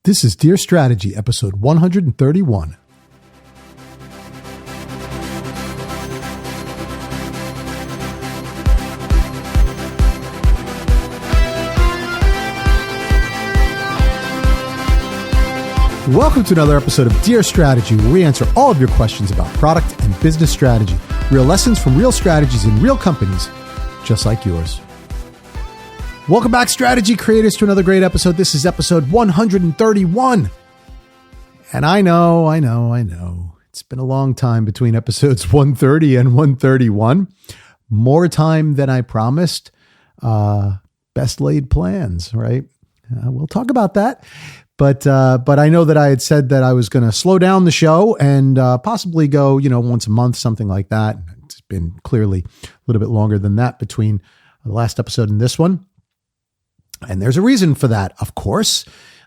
This is Dear Strategy, episode 131. Welcome to another episode of Dear Strategy, where we answer all of your questions about product and business strategy. Real lessons from real strategies in real companies, just like yours. Welcome back, strategy creators, to another great episode. This is episode 131. And I know. It's been a long time between episodes 130 and 131. More time than I promised. Best laid plans, right? We'll talk about that. But I know that I had said that I was going to slow down the show and possibly go, once a month, something like that. It's been clearly a little bit longer than that between the last episode and this one. And there's a reason for that, of course.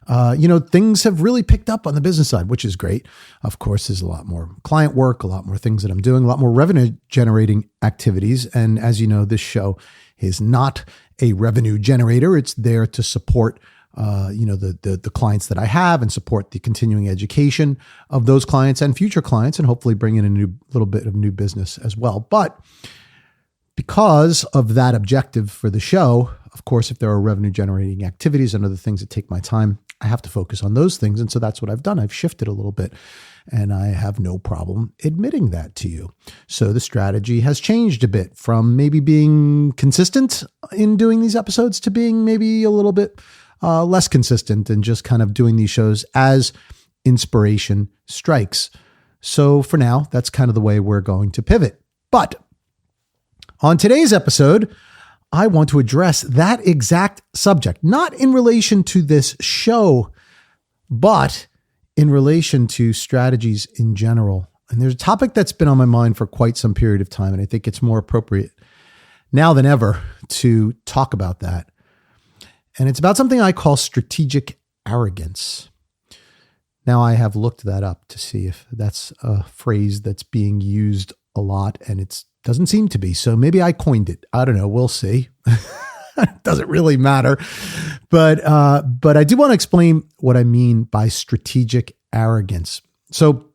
Things have really picked up on the business side, which is great. Of course, there's a lot more client work, a lot more things that I'm doing, a lot more revenue generating activities. And as you know, this show is not a revenue generator. It's there to support the clients that I have and support the continuing education of those clients and future clients, and hopefully bring in a little bit of new business as well. But because of that objective for the show, of course, if there are revenue generating activities and other things that take my time, I have to focus on those things. And so that's what I've done. I've shifted a little bit, and I have no problem admitting that to you. So the strategy has changed a bit from maybe being consistent in doing these episodes to being maybe a little bit less consistent and just kind of doing these shows as inspiration strikes. So for now, that's kind of the way we're going to pivot. But on today's episode, I want to address that exact subject, not in relation to this show, but in relation to strategies in general. And there's a topic that's been on my mind for quite some period of time, and I think it's more appropriate now than ever to talk about that. And it's about something I call strategic arrogance. Now, I have looked that up to see if that's a phrase that's being used a lot, and it doesn't seem to be. So maybe I coined it. I don't know. We'll see. It doesn't really matter. But I do want to explain what I mean by strategic arrogance. So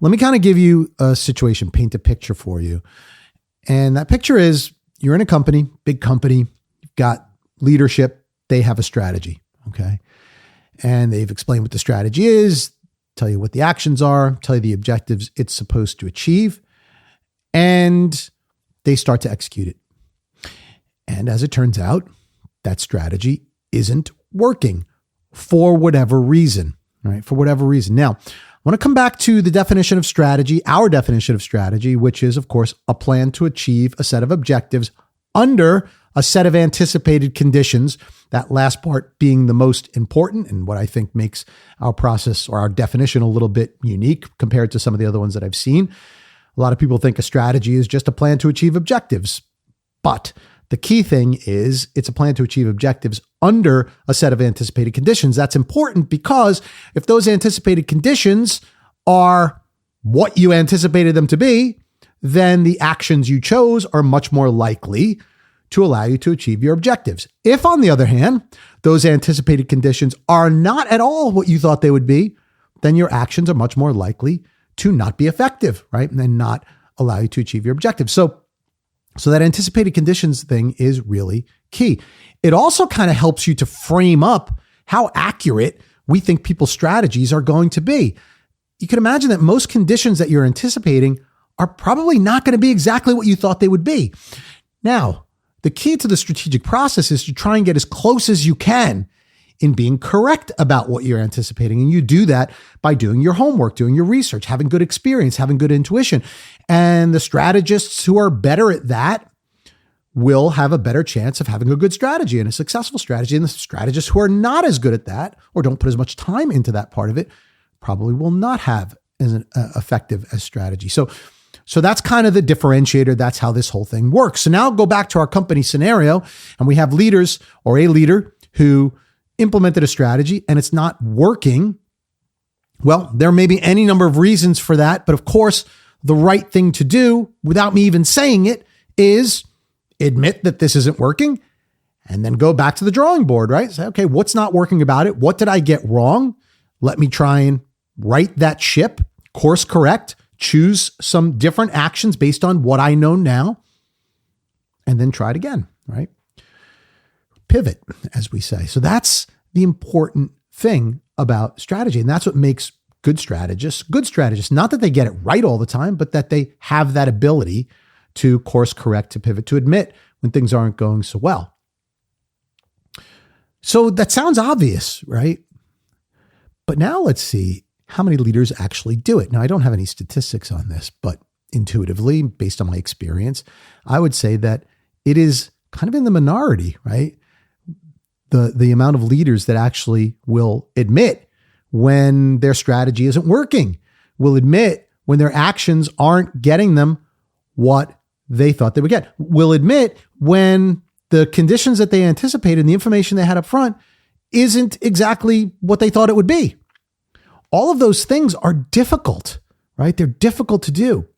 let me kind of give you a situation, paint a picture for you. And that picture is you're in a company, big company, you've got leadership, they have a strategy, okay? And they've explained what the strategy is, tell you what the actions are, tell you the objectives it's supposed to achieve, and they start to execute it. And as it turns out, that strategy isn't working for whatever reason, right? For whatever reason. Now, I want to come back to the definition of strategy, our definition of strategy, which is, of course, a plan to achieve a set of objectives under a set of anticipated conditions, that last part being the most important and what I think makes our process or our definition a little bit unique compared to some of the other ones that I've seen. A lot of people think a strategy is just a plan to achieve objectives, but the key thing is it's a plan to achieve objectives under a set of anticipated conditions. That's important because if those anticipated conditions are what you anticipated them to be, then the actions you chose are much more likely to allow you to achieve your objectives. If, on the other hand, those anticipated conditions are not at all what you thought they would be, then your actions are much more likely to not be effective, right? And then not allow you to achieve your objectives. So that anticipated conditions thing is really key. It also kind of helps you to frame up how accurate we think people's strategies are going to be. You can imagine that most conditions that you're anticipating are probably not going to be exactly what you thought they would be. Now, the key to the strategic process is to try and get as close as you can in being correct about what you're anticipating. And you do that by doing your homework, doing your research, having good experience, having good intuition. And the strategists who are better at that will have a better chance of having a good strategy and a successful strategy. And the strategists who are not as good at that or don't put as much time into that part of it probably will not have as effective as strategy. So that's kind of the differentiator. That's how this whole thing works. So now go back to our company scenario, and we have leaders or a leader who implemented a strategy and it's not working. Well, there may be any number of reasons for that, but of course, the right thing to do, without me even saying it, is admit that this isn't working and then go back to the drawing board, right? Say, okay, what's not working about it? What did I get wrong? Let me try and right that ship, course correct, choose some different actions based on what I know now, and then try it again, right? Pivot, as we say. So that's the important thing about strategy. And that's what makes good strategists. Not that they get it right all the time, but that they have that ability to course correct, to pivot, to admit when things aren't going so well. So that sounds obvious, right? But now let's see how many leaders actually do it. Now, I don't have any statistics on this, but intuitively, based on my experience, I would say that it is kind of in the minority, right? The amount of leaders that actually will admit when their strategy isn't working, will admit when their actions aren't getting them what they thought they would get, will admit when the conditions that they anticipated and the information they had up front isn't exactly what they thought it would be. All of those things are difficult, right? They're difficult to do.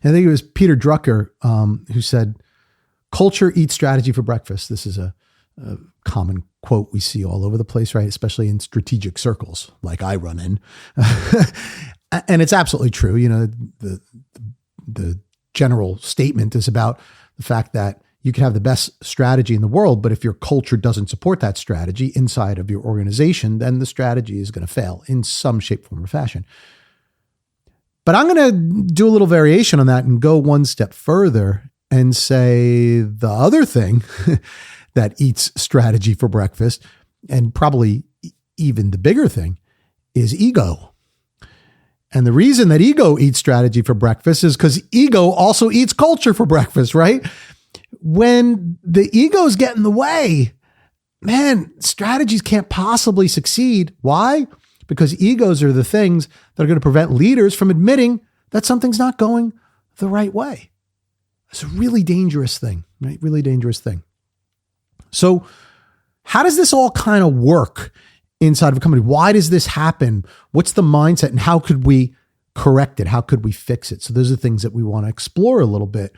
And I think it was Peter Drucker who said, "Culture eats strategy for breakfast." This is a common quote we see all over the place, right? Especially in strategic circles like I run in. And it's absolutely true. You know, the general statement is about the fact that you can have the best strategy in the world, but if your culture doesn't support that strategy inside of your organization, then the strategy is going to fail in some shape, form, or fashion. But I'm going to do a little variation on that and go one step further and say the other thing that eats strategy for breakfast, and probably even the bigger thing, is ego. And the reason that ego eats strategy for breakfast is because ego also eats culture for breakfast, right? When the egos get in the way, man, strategies can't possibly succeed. Why? Because egos are the things that are going to prevent leaders from admitting that something's not going the right way. It's a really dangerous thing, right? Really dangerous thing. So how does this all kind of work inside of a company? Why does this happen? What's the mindset, and how could we correct it? How could we fix it? So those are things that we want to explore a little bit.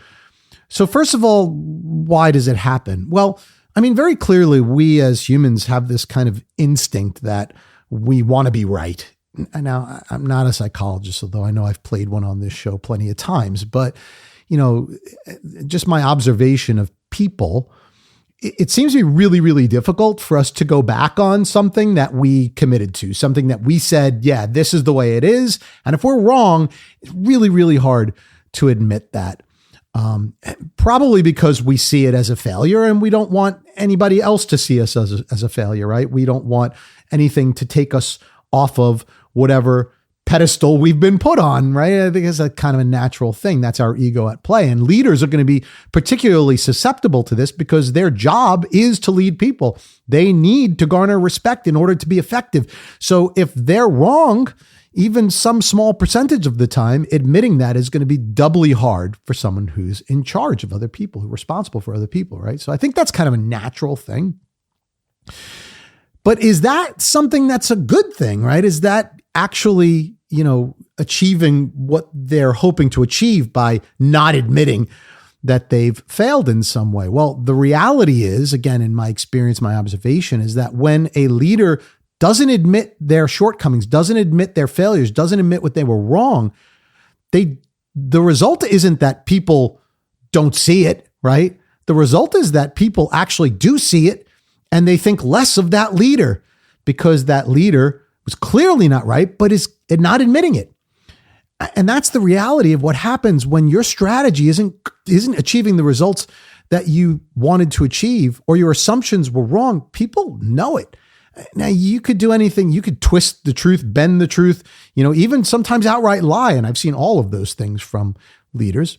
So first of all, why does it happen? Well, I mean, very clearly, we as humans have this kind of instinct that we want to be right. Now, I'm not a psychologist, although I know I've played one on this show plenty of times, but, you know, just my observation of people, it seems to be really, really difficult for us to go back on something that we committed to, something that we said, yeah, this is the way it is. And if we're wrong, it's really, really hard to admit that. Probably because we see it as a failure and we don't want anybody else to see us as a failure, right? We don't want anything to take us off of whatever pedestal we've been put on, right? I think it's a kind of a natural thing. That's our ego at play. And leaders are going to be particularly susceptible to this because their job is to lead people. They need to garner respect in order to be effective. So if they're wrong, even some small percentage of the time, admitting that is going to be doubly hard for someone who's in charge of other people, who's responsible for other people, right? So I think that's kind of a natural thing. But is that something that's a good thing, right? Is that actually, you know, achieving what they're hoping to achieve by not admitting that they've failed in some way? Well, the reality is, again, in my experience, my observation is that when a leader doesn't admit their shortcomings, doesn't admit their failures, doesn't admit what they were wrong, the result isn't that people don't see it, right? The result is that people actually do see it and they think less of that leader because that leader was clearly not right, but is not admitting it. And that's the reality of what happens when your strategy isn't achieving the results that you wanted to achieve, or your assumptions were wrong. People know it. Now, you could do anything. You could twist the truth, bend the truth, you know, even sometimes outright lie. And I've seen all of those things from leaders.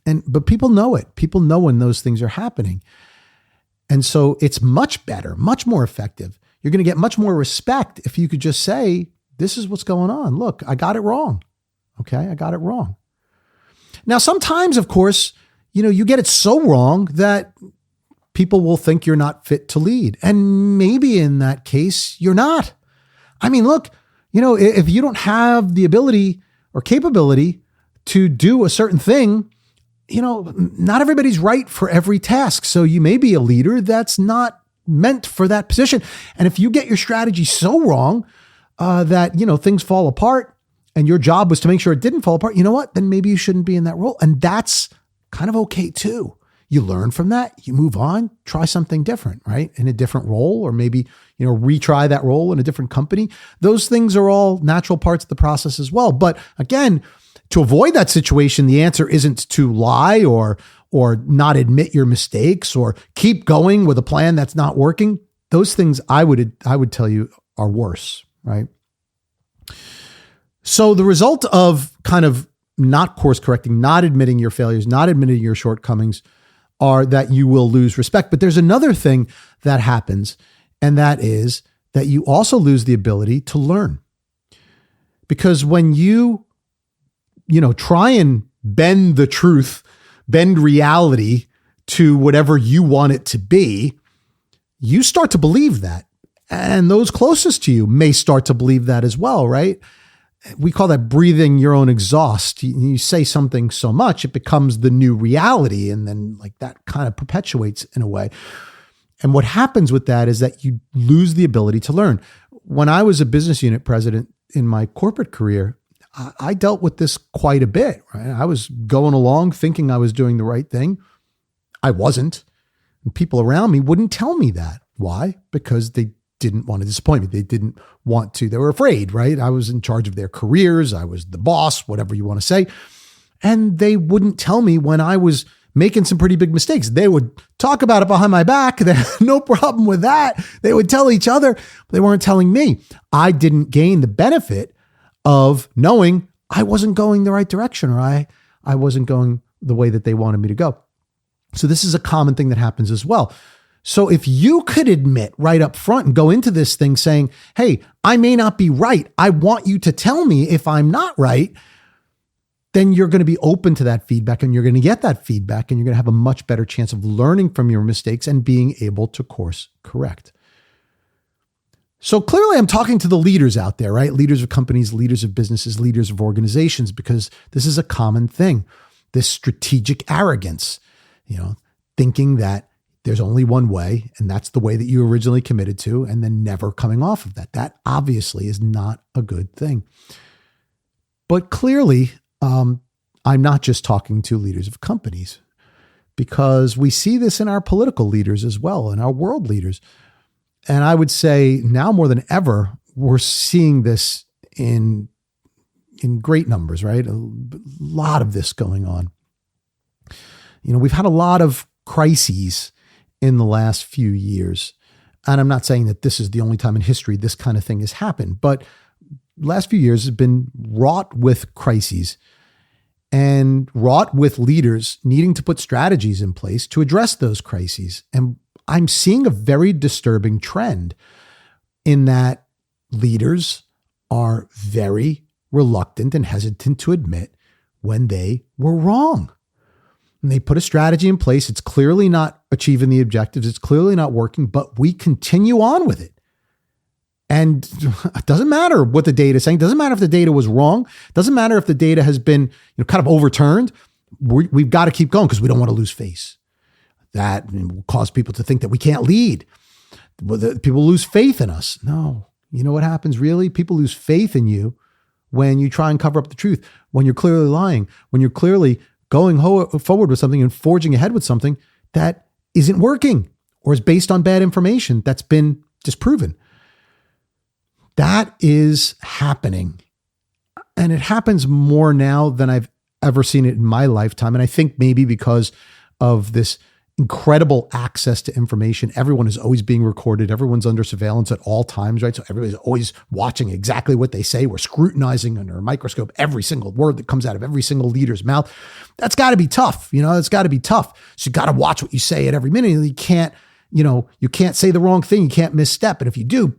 But people know it. People know when those things are happening. And so it's much better, much more effective. You're going to get much more respect if you could just say, this is what's going on. Look, I got it wrong. Okay, I got it wrong. Now, sometimes, of course, you know, you get it so wrong that people will think you're not fit to lead. And maybe in that case, you're not. I mean, look, you know, if you don't have the ability or capability to do a certain thing, not everybody's right for every task. So you may be a leader that's not meant for that position. And if you get your strategy so wrong that, things fall apart and your job was to make sure it didn't fall apart, you know what? Then maybe you shouldn't be in that role. And that's kind of okay too. You learn from that, you move on, try something different, right? In a different role, or maybe, retry that role in a different company. Those things are all natural parts of the process as well. But again, to avoid that situation, the answer isn't to lie or not admit your mistakes or keep going with a plan that's not working. Those things I would tell you are worse, right? So the result of kind of not course correcting, not admitting your failures, not admitting your shortcomings are that you will lose respect. But there's another thing that happens, and that is that you also lose the ability to learn. Because when you try and bend the truth, bend reality to whatever you want it to be, you start to believe that. And those closest to you may start to believe that as well, right? We call that breathing your own exhaust. You say something so much, it becomes the new reality. And then that kind of perpetuates in a way. And what happens with that is that you lose the ability to learn. When I was a business unit president in my corporate career, I dealt with this quite a bit, right? I was going along thinking I was doing the right thing. I wasn't. And people around me wouldn't tell me that. Why? Because they didn't want to disappoint me. They didn't want to. They were afraid, right? I was in charge of their careers. I was the boss, whatever you want to say. And they wouldn't tell me when I was making some pretty big mistakes. They would talk about it behind my back. They had no problem with that. They would tell each other, but they weren't telling me. I didn't gain the benefit of knowing I wasn't going the right direction, or I wasn't going the way that they wanted me to go. So this is a common thing that happens as well. So if you could admit right up front and go into this thing saying, hey, I may not be right. I want you to tell me if I'm not right, then you're going to be open to that feedback, and you're going to get that feedback, and you're going to have a much better chance of learning from your mistakes and being able to course correct. So clearly I'm talking to the leaders out there, right? Leaders of companies, leaders of businesses, leaders of organizations, because this is a common thing. This strategic arrogance, thinking that there's only one way, and that's the way that you originally committed to, and then never coming off of that. That obviously is not a good thing. But clearly, I'm not just talking to leaders of companies, because we see this in our political leaders as well, and our world leaders. And I would say now more than ever, we're seeing this in great numbers, right? A lot of this going on. We've had a lot of crises in the last few years. And I'm not saying that this is the only time in history this kind of thing has happened, but last few years have been wrought with crises and wrought with leaders needing to put strategies in place to address those crises. And I'm seeing a very disturbing trend in that leaders are very reluctant and hesitant to admit when they were wrong. And they put a strategy in place. It's clearly not achieving the objectives. It's clearly not working, but we continue on with it. And it doesn't matter what the data is saying. It doesn't matter if the data was wrong. It doesn't matter if the data has been kind of overturned. We've got to keep going because we don't want to lose face. That will cause people to think that we can't lead. People lose faith in us. No. You know what happens really? People lose faith in you when you try and cover up the truth, when you're clearly lying, when you're clearly going forward with something and forging ahead with something that isn't working or is based on bad information that's been disproven. That is happening. And it happens more now than I've ever seen it in my lifetime. And I think maybe because of this incredible access to information. Everyone is always being recorded. Everyone's under surveillance at all times, right? So everybody's always watching exactly what they say. We're scrutinizing under a microscope every single word that comes out of every single leader's mouth. That's got to be tough. It's got to be tough. So you got to watch what you say at every minute. You can't say the wrong thing. You can't misstep. And if you do,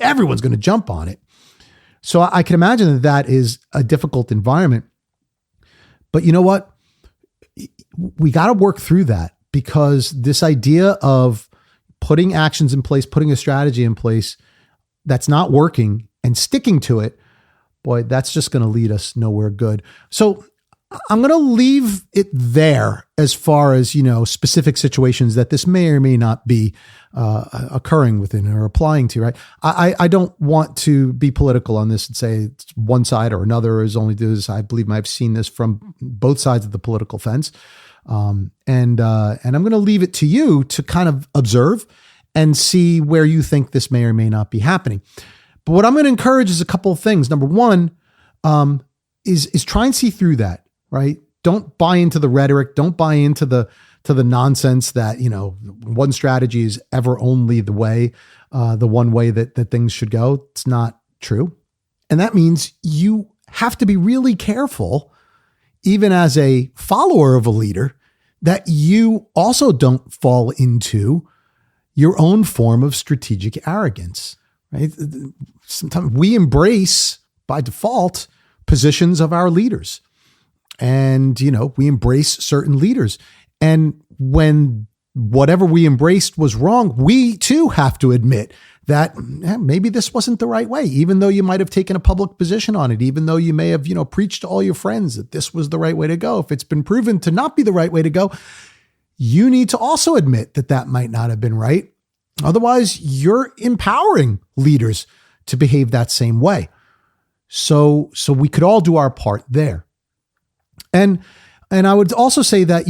everyone's going to jump on it. So I can imagine that is a difficult environment. But you know what? We got to work through that. Because this idea of putting actions in place, putting a strategy in place that's not working and sticking to it, boy, that's just going to lead us nowhere good. So I'm going to leave it there as far as, specific situations that this may or may not be occurring within or applying to, right? I don't want to be political on this and say it's one side or another is only do this. I believe I've seen this from both sides of the political fence. And I'm going to leave it to you to kind of observe and see where you think this may or may not be happening. But what I'm going to encourage is a couple of things. Number one, is try and see through that, right? Don't buy into the rhetoric. Don't buy into the nonsense that, one strategy is ever only the way, the one way that things should go. It's not true. And that means you have to be really careful, even as a follower of a leader, that you also don't fall into your own form of strategic arrogance, right? Sometimes we embrace by default positions of our leaders. And, we embrace certain leaders. And when whatever we embraced was wrong, we too have to admit that maybe this wasn't the right way, even though you might have taken a public position on it, even though you may have, preached to all your friends that this was the right way to go. If it's been proven to not be the right way to go, you need to also admit that that might not have been right. Otherwise, you're empowering leaders to behave that same way. So we could all do our part there. And I would also say that,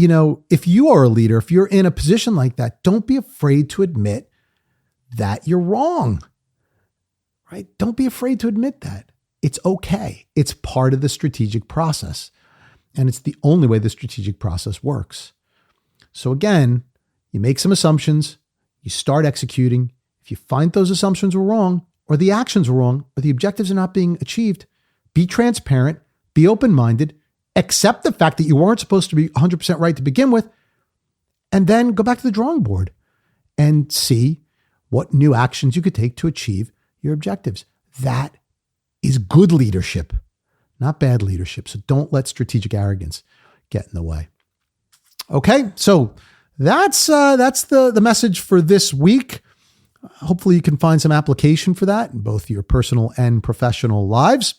if you are a leader, if you're in a position like that, don't be afraid to admit that you're wrong, right? Don't be afraid to admit that. It's okay. It's part of the strategic process. And it's the only way the strategic process works. So again, you make some assumptions, you start executing. If you find those assumptions were wrong, or the actions were wrong, or the objectives are not being achieved, be transparent, be open-minded, accept the fact that you weren't supposed to be 100% right to begin with, and then go back to the drawing board and see what new actions you could take to achieve your objectives. That is good leadership, not bad leadership. So don't let strategic arrogance get in the way. Okay, so that's the message for this week. Hopefully you can find some application for that in both your personal and professional lives.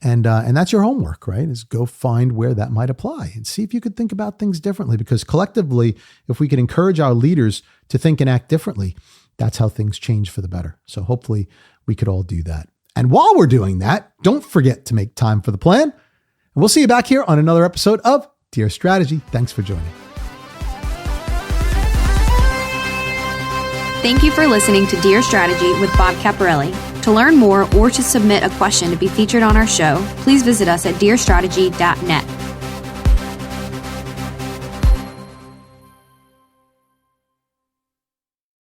And that's your homework, right? Is go find where that might apply and see if you could think about things differently, because collectively, if we can encourage our leaders to think and act differently, that's how things change for the better. So hopefully we could all do that. And while we're doing that, don't forget to make time for the plan. And we'll see you back here on another episode of Dear Strategy. Thanks for joining. Thank you for listening to Dear Strategy with Bob Caparelli. To learn more or to submit a question to be featured on our show, please visit us at dearstrategy.net.